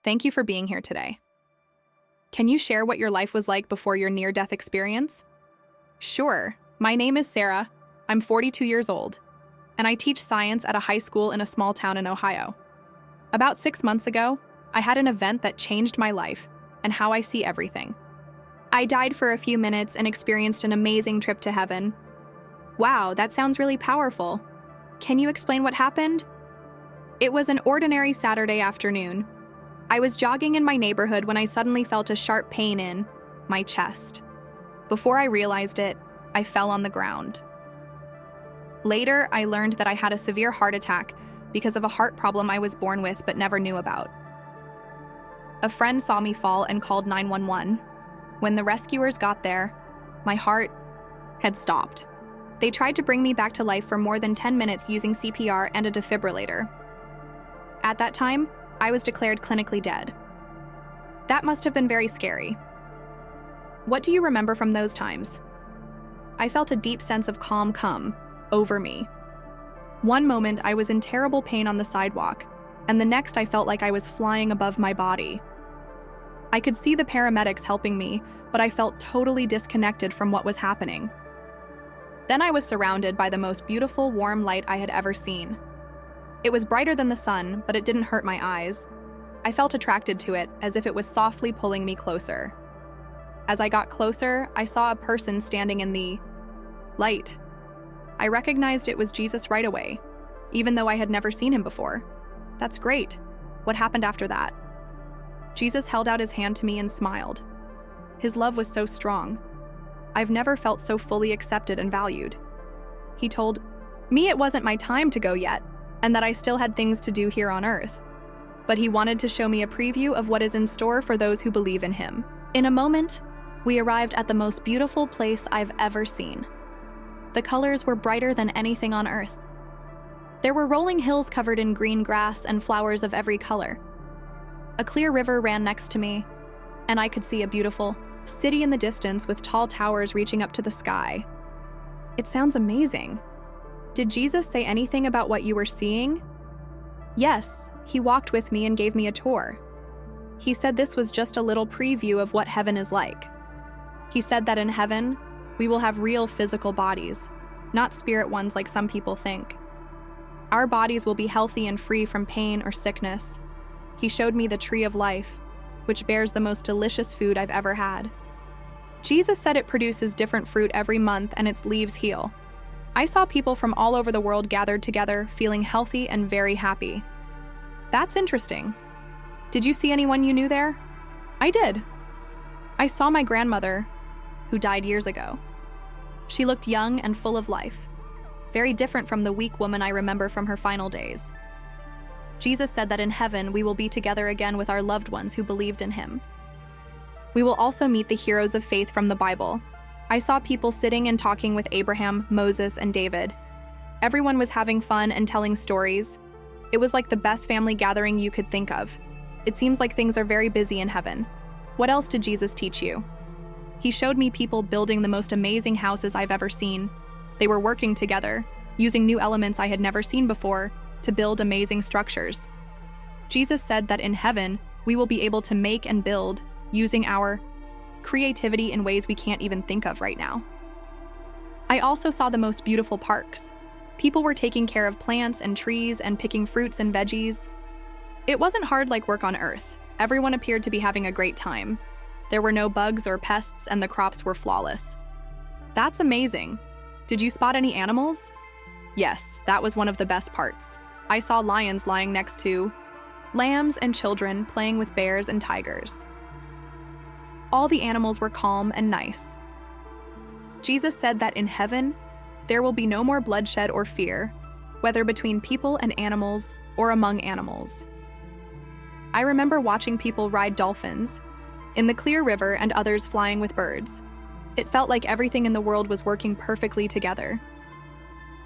Thank you for being here today. Can you share what your life was like before your near-death experience? Sure. My name is Sarah. I'm 42 years old, and I teach science at a high school in a small town in Ohio. About 6 months ago, I had an event that changed my life and how I see everything. I died for a few minutes and experienced an amazing trip to heaven. Wow, that sounds really powerful. Can you explain what happened? It was an ordinary Saturday afternoon. I was jogging in my neighborhood when I suddenly felt a sharp pain in my chest. Before I realized it, I fell on the ground. Later, I learned that I had a severe heart attack because of a heart problem I was born with but never knew about. A friend saw me fall and called 911. When the rescuers got there, my heart had stopped. They tried to bring me back to life for more than 10 minutes using CPR and a defibrillator. At that time, I was declared clinically dead. That must have been very scary. What do you remember from those times? I felt a deep sense of calm come over me. One moment, I was in terrible pain on the sidewalk, and the next I felt like I was flying above my body. I could see the paramedics helping me, but I felt totally disconnected from what was happening. Then I was surrounded by the most beautiful, warm light I had ever seen. It was brighter than the sun, but it didn't hurt my eyes. I felt attracted to it, as if it was softly pulling me closer. As I got closer, I saw a person standing in the light. I recognized it was Jesus right away, even though I had never seen him before. That's great. What happened after that? Jesus held out his hand to me and smiled. His love was so strong. I've never felt so fully accepted and valued. He told me it wasn't my time to go yet, and that I still had things to do here on earth. But he wanted to show me a preview of what is in store for those who believe in him. In a moment, we arrived at the most beautiful place I've ever seen. The colors were brighter than anything on earth. There were rolling hills covered in green grass and flowers of every color. A clear river ran next to me, and I could see a beautiful city in the distance with tall towers reaching up to the sky. It sounds amazing. Did Jesus say anything about what you were seeing? Yes, he walked with me and gave me a tour. He said this was just a little preview of what heaven is like. He said that in heaven, we will have real physical bodies, not spirit ones like some people think. Our bodies will be healthy and free from pain or sickness. He showed me the tree of life, which bears the most delicious food I've ever had. Jesus said it produces different fruit every month and its leaves heal. I saw people from all over the world gathered together, feeling healthy and very happy. That's interesting. Did you see anyone you knew there? I did. I saw my grandmother, who died years ago. She looked young and full of life, very different from the weak woman I remember from her final days. Jesus said that in heaven we will be together again with our loved ones who believed in him. We will also meet the heroes of faith from the Bible. I saw people sitting and talking with Abraham, Moses, and David. Everyone was having fun and telling stories. It was like the best family gathering you could think of. It seems like things are very busy in heaven. What else did Jesus teach you? He showed me people building the most amazing houses I've ever seen. They were working together, using new elements I had never seen before to build amazing structures. Jesus said that in heaven, we will be able to make and build using our creativity in ways we can't even think of right now. I also saw the most beautiful parks. People were taking care of plants and trees and picking fruits and veggies. It wasn't hard like work on Earth. Everyone appeared to be having a great time. There were no bugs or pests, and the crops were flawless. That's amazing. Did you spot any animals? Yes, that was one of the best parts. I saw lions lying next to lambs and children playing with bears and tigers. All the animals were calm and nice. Jesus said that in heaven, there will be no more bloodshed or fear, whether between people and animals or among animals. I remember watching people ride dolphins in the clear river and others flying with birds. It felt like everything in the world was working perfectly together.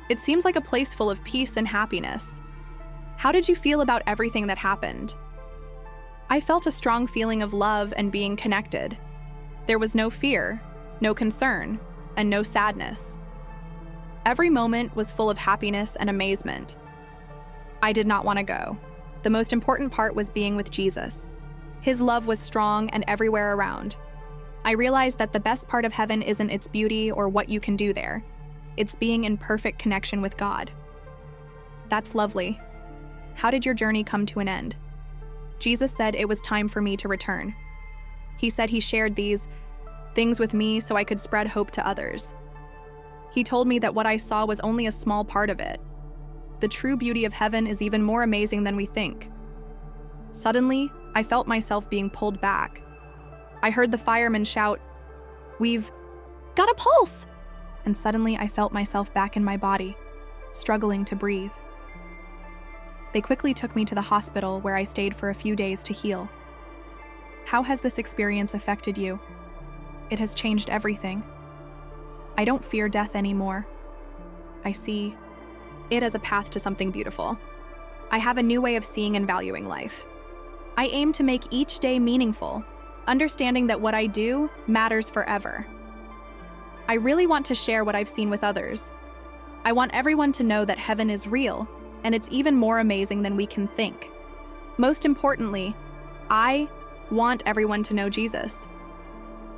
It seems like a place full of peace and happiness. How did you feel about everything that happened? I felt a strong feeling of love and being connected. There was no fear, no concern, and no sadness. Every moment was full of happiness and amazement. I did not want to go. The most important part was being with Jesus. His love was strong and everywhere around. I realized that the best part of heaven isn't its beauty or what you can do there. It's being in perfect connection with God. That's lovely. How did your journey come to an end? Jesus said it was time for me to return. He said he shared these things with me so I could spread hope to others. He told me that what I saw was only a small part of it. The true beauty of heaven is even more amazing than we think. Suddenly, I felt myself being pulled back. I heard the firemen shout, "We've got a pulse!" And suddenly I felt myself back in my body, struggling to breathe. They quickly took me to the hospital where I stayed for a few days to heal. How has this experience affected you? It has changed everything. I don't fear death anymore. I see it as a path to something beautiful. I have a new way of seeing and valuing life. I aim to make each day meaningful, understanding that what I do matters forever. I really want to share what I've seen with others. I want everyone to know that heaven is real, and it's even more amazing than we can think. Most importantly, I want everyone to know Jesus.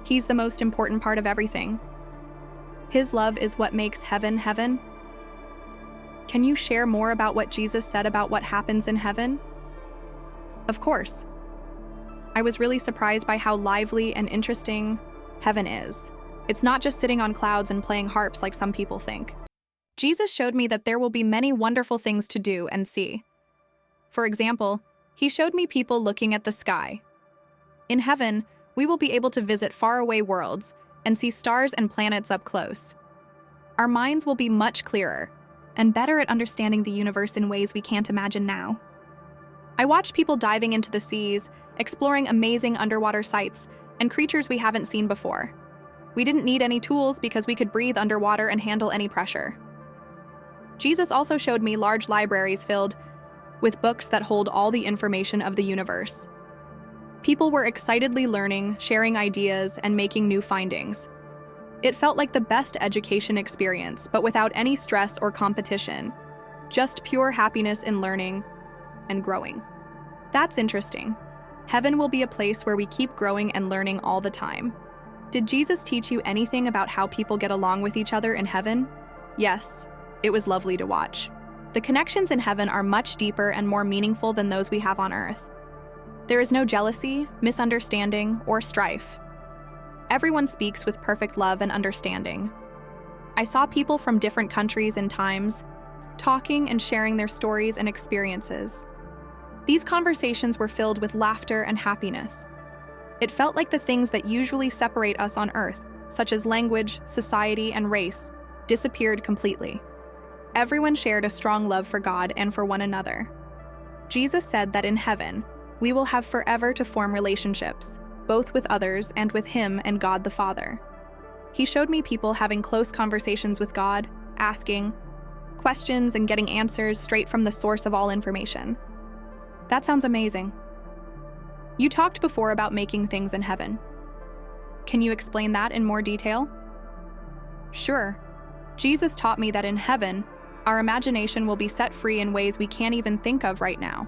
He's the most important part of everything. His love is what makes heaven heaven. Can you share more about what Jesus said about what happens in heaven? Of course. I was really surprised by how lively and interesting heaven is. It's not just sitting on clouds and playing harps like some people think. Jesus showed me that there will be many wonderful things to do and see. For example, he showed me people looking at the sky. In heaven, we will be able to visit faraway worlds and see stars and planets up close. Our minds will be much clearer and better at understanding the universe in ways we can't imagine now. I watched people diving into the seas, exploring amazing underwater sights and creatures we haven't seen before. We didn't need any tools because we could breathe underwater and handle any pressure. Jesus also showed me large libraries filled with books that hold all the information of the universe. People were excitedly learning, sharing ideas, and making new findings. It felt like the best education experience, but without any stress or competition. Just pure happiness in learning and growing. That's interesting. Heaven will be a place where we keep growing and learning all the time. Did Jesus teach you anything about how people get along with each other in heaven? Yes, it was lovely to watch. The connections in heaven are much deeper and more meaningful than those we have on earth. There is no jealousy, misunderstanding, or strife. Everyone speaks with perfect love and understanding. I saw people from different countries and times talking and sharing their stories and experiences. These conversations were filled with laughter and happiness. It felt like the things that usually separate us on earth, such as language, society, and race, disappeared completely. Everyone shared a strong love for God and for one another. Jesus said that in heaven, we will have forever to form relationships, both with others and with Him and God the Father. He showed me people having close conversations with God, asking questions and getting answers straight from the source of all information. That sounds amazing. You talked before about making things in heaven. Can you explain that in more detail? Sure. Jesus taught me that in heaven, our imagination will be set free in ways we can't even think of right now.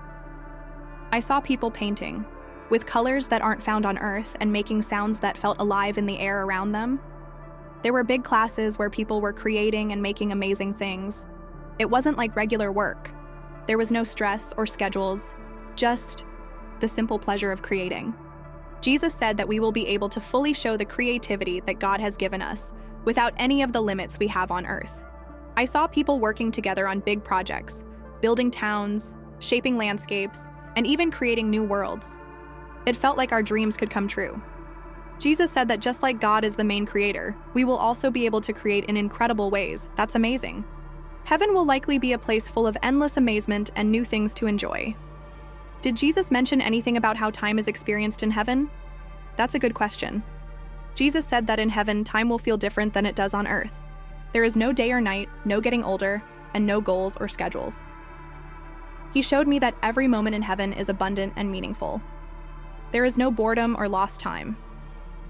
I saw people painting, with colors that aren't found on Earth and making sounds that felt alive in the air around them. There were big classes where people were creating and making amazing things. It wasn't like regular work. There was no stress or schedules, just the simple pleasure of creating. Jesus said that we will be able to fully show the creativity that God has given us without any of the limits we have on Earth. I saw people working together on big projects, building towns, shaping landscapes, and even creating new worlds. It felt like our dreams could come true. Jesus said that just like God is the main creator, we will also be able to create in incredible ways. That's amazing. Heaven will likely be a place full of endless amazement and new things to enjoy. Did Jesus mention anything about how time is experienced in heaven? That's a good question. Jesus said that in heaven, time will feel different than it does on Earth. There is no day or night, no getting older, and no goals or schedules. He showed me that every moment in heaven is abundant and meaningful. There is no boredom or lost time.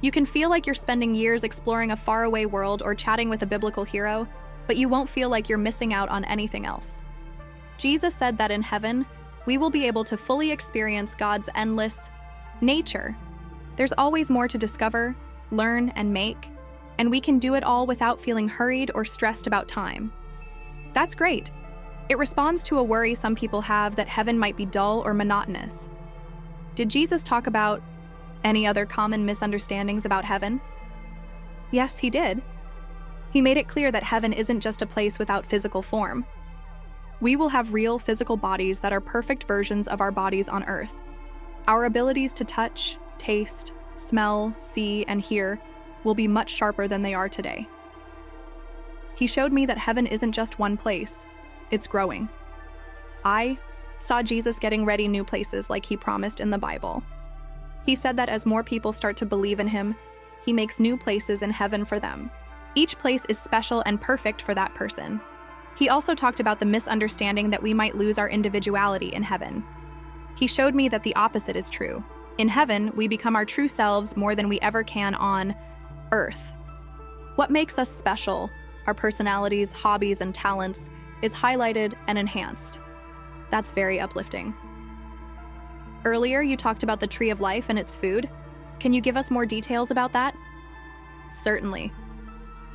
You can feel like you're spending years exploring a faraway world or chatting with a biblical hero, but you won't feel like you're missing out on anything else. Jesus said that in heaven, we will be able to fully experience God's endless nature. There's always more to discover, learn, and make, and we can do it all without feeling hurried or stressed about time. That's great. It responds to a worry some people have that heaven might be dull or monotonous. Did Jesus talk about any other common misunderstandings about heaven? Yes, he did. He made it clear that heaven isn't just a place without physical form. We will have real physical bodies that are perfect versions of our bodies on earth. Our abilities to touch, taste, smell, see, and hear will be much sharper than they are today. He showed me that heaven isn't just one place, it's growing. I saw Jesus getting ready new places like he promised in the Bible. He said that as more people start to believe in him, he makes new places in heaven for them. Each place is special and perfect for that person. He also talked about the misunderstanding that we might lose our individuality in heaven. He showed me that the opposite is true. In heaven, we become our true selves more than we ever can on earth. What makes us special, our personalities, hobbies, and talents, is highlighted and enhanced. That's very uplifting. Earlier, you talked about the tree of life and its food. Can you give us more details about that? Certainly.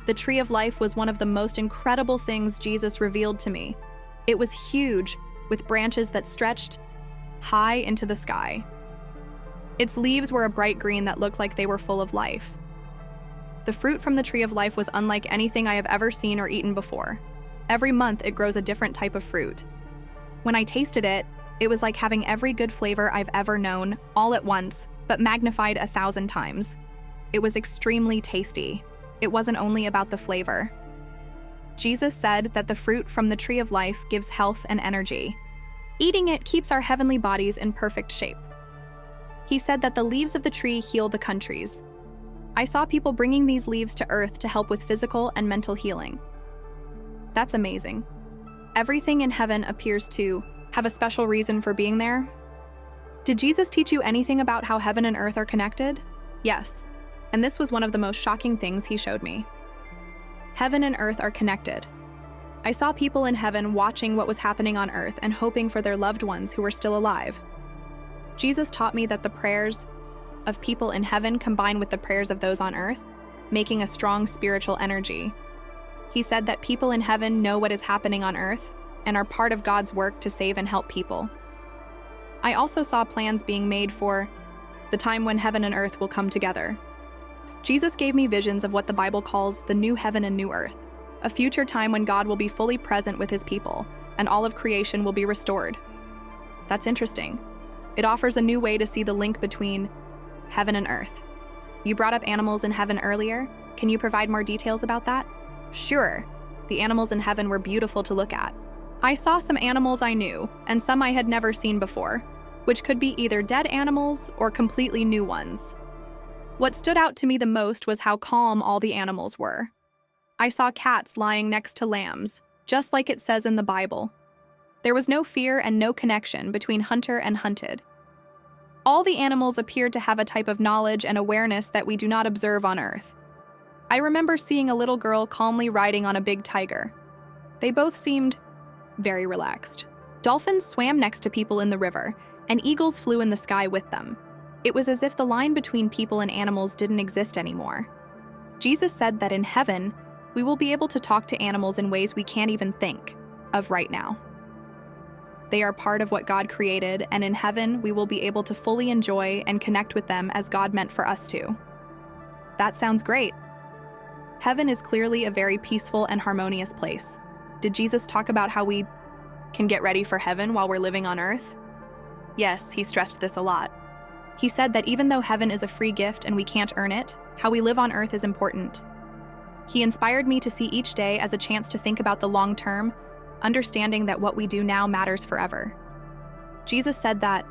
The tree of life was one of the most incredible things Jesus revealed to me. It was huge, with branches that stretched high into the sky. Its leaves were a bright green that looked like they were full of life. The fruit from the tree of life was unlike anything I have ever seen or eaten before. Every month, it grows a different type of fruit. When I tasted it, it was like having every good flavor I've ever known, all at once, but magnified 1,000 times. It was extremely tasty. It wasn't only about the flavor. Jesus said that the fruit from the tree of life gives health and energy. Eating it keeps our heavenly bodies in perfect shape. He said that the leaves of the tree heal the countries. I saw people bringing these leaves to earth to help with physical and mental healing. That's amazing. Everything in heaven appears to have a special reason for being there. Did Jesus teach you anything about how heaven and earth are connected? Yes. And this was one of the most shocking things he showed me. Heaven and earth are connected. I saw people in heaven watching what was happening on earth and hoping for their loved ones who were still alive. Jesus taught me that the prayers of people in heaven combine with the prayers of those on earth, making a strong spiritual energy. He said that people in heaven know what is happening on earth and are part of God's work to save and help people. I also saw plans being made for the time when heaven and earth will come together. Jesus gave me visions of what the Bible calls the new heaven and new earth, a future time when God will be fully present with his people, and all of creation will be restored. That's interesting. It offers a new way to see the link between heaven and earth. You brought up animals in heaven earlier. Can you provide more details about that? Sure. The animals in heaven were beautiful to look at. I saw some animals I knew, and some I had never seen before, which could be either dead animals or completely new ones. What stood out to me the most was how calm all the animals were. I saw cats lying next to lambs, just like it says in the Bible. There was no fear and no connection between hunter and hunted. All the animals appeared to have a type of knowledge and awareness that we do not observe on Earth. I remember seeing a little girl calmly riding on a big tiger. They both seemed very relaxed. Dolphins swam next to people in the river, and eagles flew in the sky with them. It was as if the line between people and animals didn't exist anymore. Jesus said that in heaven, we will be able to talk to animals in ways we can't even think of right now. They are part of what God created, and in heaven, we will be able to fully enjoy and connect with them as God meant for us to. That sounds great. Heaven is clearly a very peaceful and harmonious place. Did Jesus talk about how we can get ready for heaven while we're living on earth? Yes, he stressed this a lot. He said that even though heaven is a free gift and we can't earn it, how we live on earth is important. He inspired me to see each day as a chance to think about the long term, understanding that what we do now matters forever. Jesus said that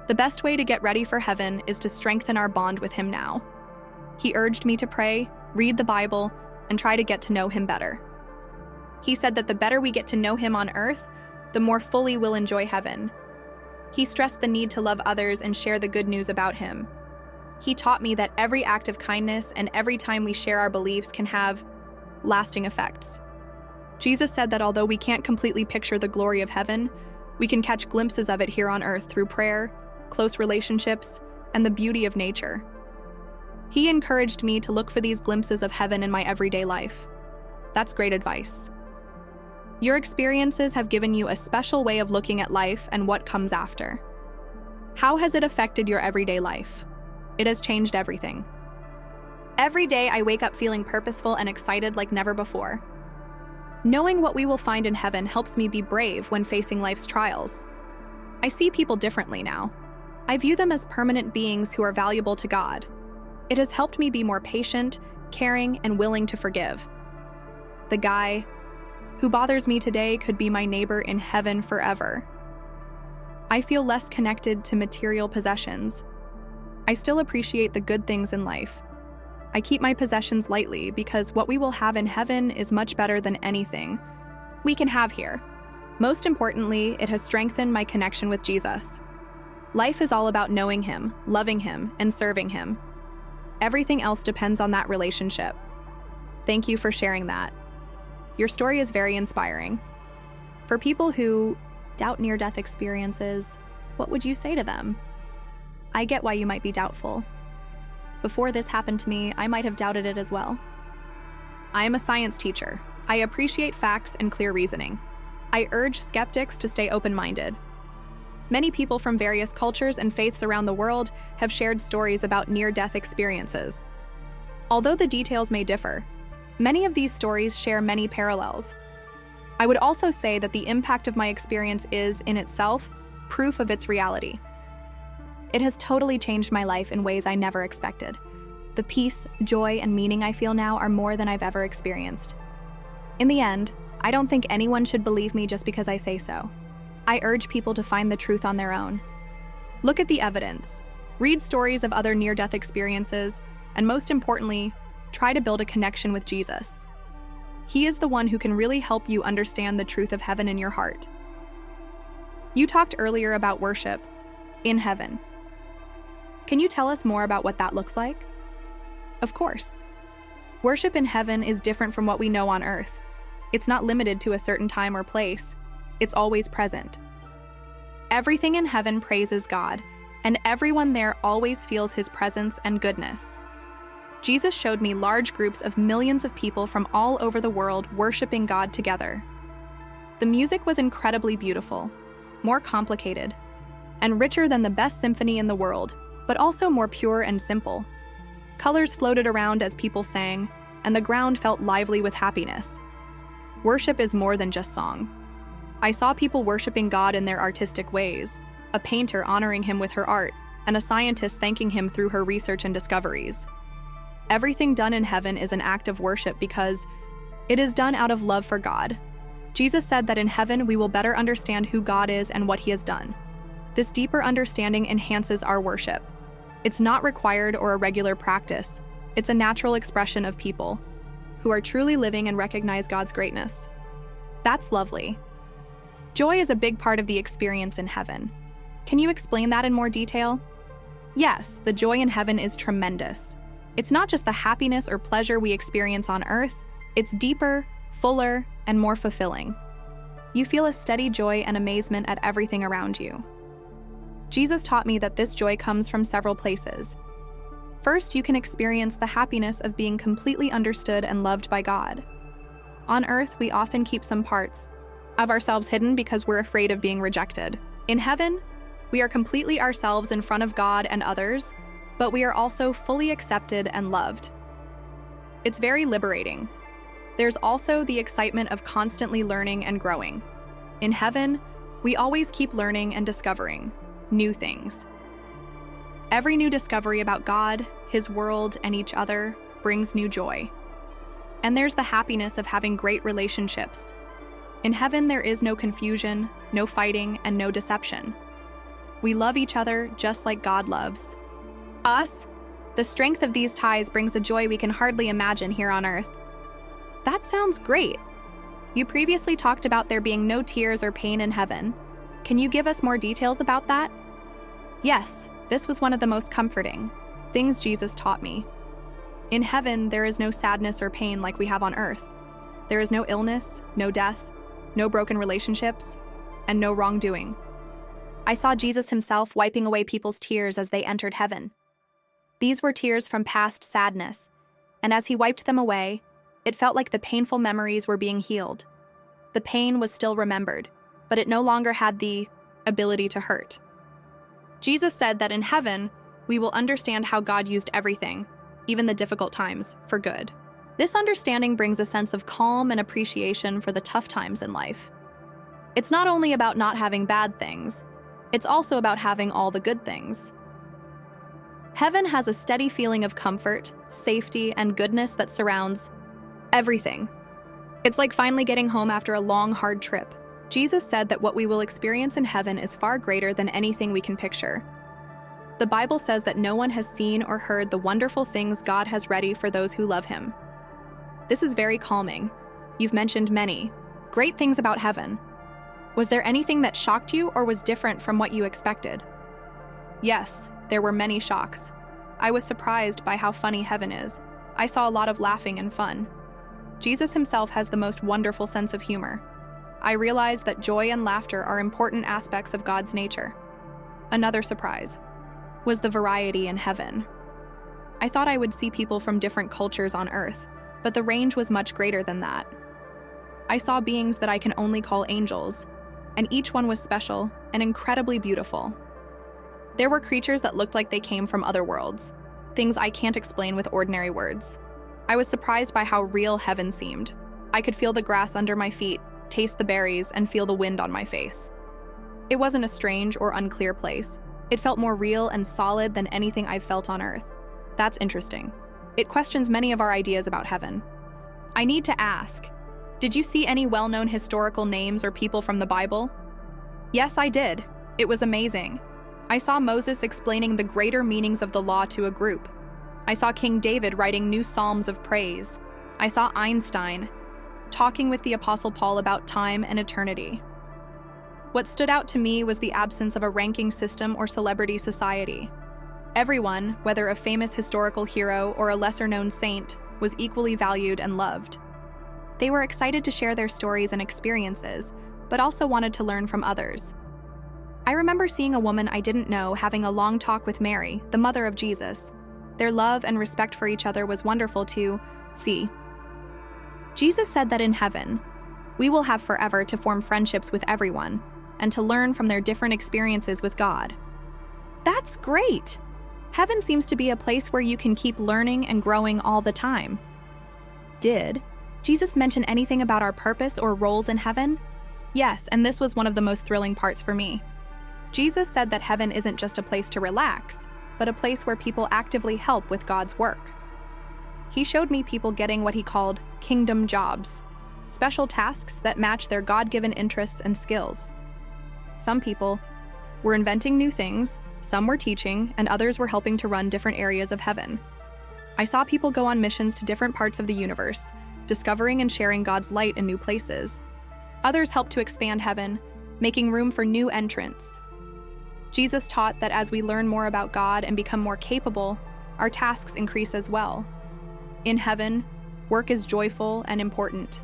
the best way to get ready for heaven is to strengthen our bond with him now. He urged me to pray, read the Bible, and try to get to know him better. He said that the better we get to know him on earth, the more fully we'll enjoy heaven. He stressed the need to love others and share the good news about him. He taught me that every act of kindness and every time we share our beliefs can have lasting effects. Jesus said that although we can't completely picture the glory of heaven, we can catch glimpses of it here on earth through prayer, close relationships, and the beauty of nature. He encouraged me to look for these glimpses of heaven in my everyday life. That's great advice. Your experiences have given you a special way of looking at life and what comes after. How has it affected your everyday life? It has changed everything. Every day I wake up feeling purposeful and excited like never before. Knowing what we will find in heaven helps me be brave when facing life's trials. I see people differently now. I view them as permanent beings who are valuable to God. It has helped me be more patient, caring, and willing to forgive. The guy who bothers me today could be my neighbor in heaven forever. I feel less connected to material possessions. I still appreciate the good things in life. I keep my possessions lightly because what we will have in heaven is much better than anything we can have here. Most importantly, it has strengthened my connection with Jesus. Life is all about knowing Him, loving Him, and serving Him. Everything else depends on that relationship. Thank you for sharing that. Your story is very inspiring. For people who doubt near-death experiences, what would you say to them? I get why you might be doubtful. Before this happened to me, I might have doubted it as well. I am a science teacher. I appreciate facts and clear reasoning. I urge skeptics to stay open-minded. Many people from various cultures and faiths around the world have shared stories about near-death experiences. Although the details may differ, many of these stories share many parallels. I would also say that the impact of my experience is, in itself, proof of its reality. It has totally changed my life in ways I never expected. The peace, joy, and meaning I feel now are more than I've ever experienced. In the end, I don't think anyone should believe me just because I say so. I urge people to find the truth on their own. Look at the evidence, read stories of other near-death experiences, and most importantly, try to build a connection with Jesus. He is the one who can really help you understand the truth of heaven in your heart. You talked earlier about worship in heaven. Can you tell us more about what that looks like? Of course. Worship in heaven is different from what we know on earth. It's not limited to a certain time or place. It's always present. Everything in heaven praises God, and everyone there always feels His presence and goodness. Jesus showed me large groups of millions of people from all over the world worshiping God together. The music was incredibly beautiful, more complicated, and richer than the best symphony in the world, but also more pure and simple. Colors floated around as people sang, and the ground felt lively with happiness. Worship is more than just song. I saw people worshiping God in their artistic ways, a painter honoring Him with her art, and a scientist thanking Him through her research and discoveries. Everything done in heaven is an act of worship because it is done out of love for God. Jesus said that in heaven we will better understand who God is and what He has done. This deeper understanding enhances our worship. It's not required or a regular practice. It's a natural expression of people who are truly living and recognize God's greatness. That's lovely. Joy is a big part of the experience in heaven. Can you explain that in more detail? Yes, the joy in heaven is tremendous. It's not just the happiness or pleasure we experience on earth, it's deeper, fuller, and more fulfilling. You feel a steady joy and amazement at everything around you. Jesus taught me that this joy comes from several places. First, you can experience the happiness of being completely understood and loved by God. On earth, we often keep some parts of ourselves hidden because we're afraid of being rejected. In heaven, we are completely ourselves in front of God and others, but we are also fully accepted and loved. It's very liberating. There's also the excitement of constantly learning and growing. In heaven, we always keep learning and discovering new things. Every new discovery about God, His world, and each other brings new joy. And there's the happiness of having great relationships. In heaven, there is no confusion, no fighting, and no deception. We love each other just like God loves us. The strength of these ties brings a joy we can hardly imagine here on earth. That sounds great. You previously talked about there being no tears or pain in heaven. Can you give us more details about that? Yes, this was one of the most comforting things Jesus taught me. In heaven, there is no sadness or pain like we have on earth. There is no illness, no death, no broken relationships, and no wrongdoing. I saw Jesus himself wiping away people's tears as they entered heaven. These were tears from past sadness, and as he wiped them away, it felt like the painful memories were being healed. The pain was still remembered, but it no longer had the ability to hurt. Jesus said that in heaven, we will understand how God used everything, even the difficult times, for good. This understanding brings a sense of calm and appreciation for the tough times in life. It's not only about not having bad things, it's also about having all the good things. Heaven has a steady feeling of comfort, safety, and goodness that surrounds everything. It's like finally getting home after a long, hard trip. Jesus said that what we will experience in heaven is far greater than anything we can picture. The Bible says that no one has seen or heard the wonderful things God has ready for those who love him. This is very calming. You've mentioned many great things about heaven. Was there anything that shocked you or was different from what you expected? Yes, there were many shocks. I was surprised by how funny heaven is. I saw a lot of laughing and fun. Jesus himself has the most wonderful sense of humor. I realized that joy and laughter are important aspects of God's nature. Another surprise was the variety in heaven. I thought I would see people from different cultures on earth, but the range was much greater than that. I saw beings that I can only call angels, and each one was special and incredibly beautiful. There were creatures that looked like they came from other worlds, things I can't explain with ordinary words. I was surprised by how real heaven seemed. I could feel the grass under my feet, taste the berries, and feel the wind on my face. It wasn't a strange or unclear place. It felt more real and solid than anything I've felt on earth. That's interesting. It questions many of our ideas about heaven. I need to ask, did you see any well-known historical names or people from the Bible? Yes, I did. It was amazing. I saw Moses explaining the greater meanings of the law to a group. I saw King David writing new psalms of praise. I saw Einstein talking with the Apostle Paul about time and eternity. What stood out to me was the absence of a ranking system or celebrity society. Everyone, whether a famous historical hero or a lesser-known saint, was equally valued and loved. They were excited to share their stories and experiences, but also wanted to learn from others. I remember seeing a woman I didn't know having a long talk with Mary, the mother of Jesus. Their love and respect for each other was wonderful to see. Jesus said that in heaven, we will have forever to form friendships with everyone and to learn from their different experiences with God. That's great! Heaven seems to be a place where you can keep learning and growing all the time. Did Jesus mention anything about our purpose or roles in heaven? Yes, and this was one of the most thrilling parts for me. Jesus said that heaven isn't just a place to relax, but a place where people actively help with God's work. He showed me people getting what he called kingdom jobs, special tasks that match their God-given interests and skills. Some people were inventing new things, some were teaching, and others were helping to run different areas of heaven. I saw people go on missions to different parts of the universe, discovering and sharing God's light in new places. Others helped to expand heaven, making room for new entrants. Jesus taught that as we learn more about God and become more capable, our tasks increase as well. In heaven, work is joyful and important.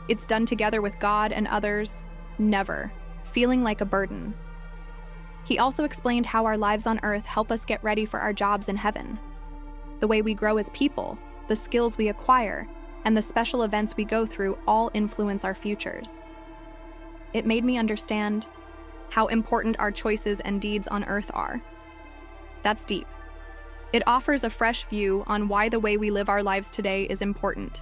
It's done together with God and others, never feeling like a burden. He also explained how our lives on earth help us get ready for our jobs in heaven. The way we grow as people, the skills we acquire, and the special events we go through all influence our futures. It made me understand how important our choices and deeds on earth are. That's deep. It offers a fresh view on why the way we live our lives today is important.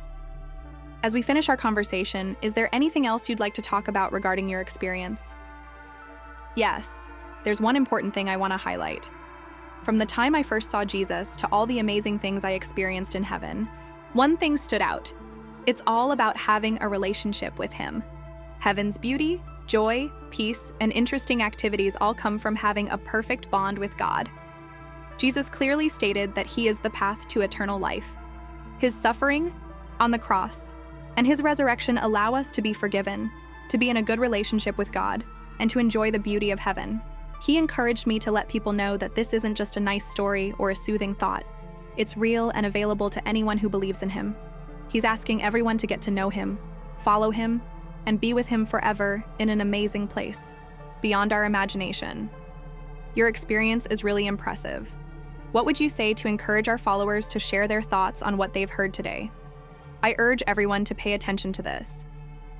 As we finish our conversation, is there anything else you'd like to talk about regarding your experience? Yes, there's one important thing I want to highlight. From the time I first saw Jesus to all the amazing things I experienced in heaven, one thing stood out. It's all about having a relationship with him. Heaven's beauty, joy, peace, and interesting activities all come from having a perfect bond with God. Jesus clearly stated that he is the path to eternal life. His suffering on the cross and his resurrection allow us to be forgiven, to be in a good relationship with God, and to enjoy the beauty of heaven. He encouraged me to let people know that this isn't just a nice story or a soothing thought. It's real and available to anyone who believes in him. He's asking everyone to get to know him, follow him, and be with him forever in an amazing place, beyond our imagination. Your experience is really impressive. What would you say to encourage our followers to share their thoughts on what they've heard today? I urge everyone to pay attention to this.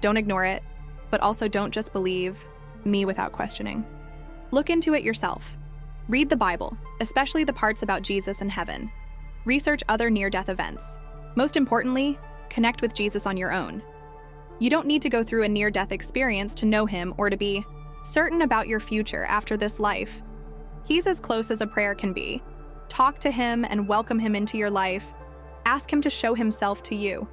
Don't ignore it, but also don't just believe me without questioning. Look into it yourself. Read the Bible, especially the parts about Jesus and heaven. Research other near-death events. Most importantly, connect with Jesus on your own. You don't need to go through a near-death experience to know him or to be certain about your future after this life. He's as close as a prayer can be. Talk to him and welcome him into your life. Ask him to show himself to you.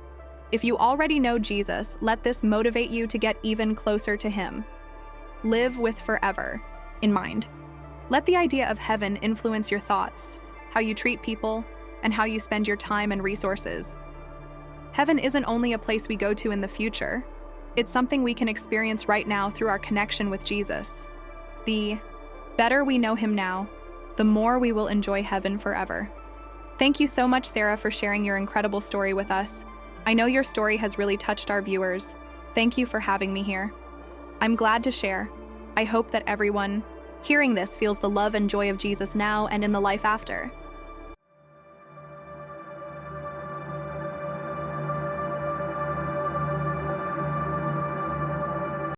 If you already know Jesus, let this motivate you to get even closer to him. Live with forever in mind. Let the idea of heaven influence your thoughts, how you treat people, and how you spend your time and resources. Heaven isn't only a place we go to in the future. It's something we can experience right now through our connection with Jesus. The better we know him now, the more we will enjoy heaven forever. Thank you so much, Sarah, for sharing your incredible story with us. I know your story has really touched our viewers. Thank you for having me here. I'm glad to share. I hope that everyone hearing this feels the love and joy of Jesus now and in the life after.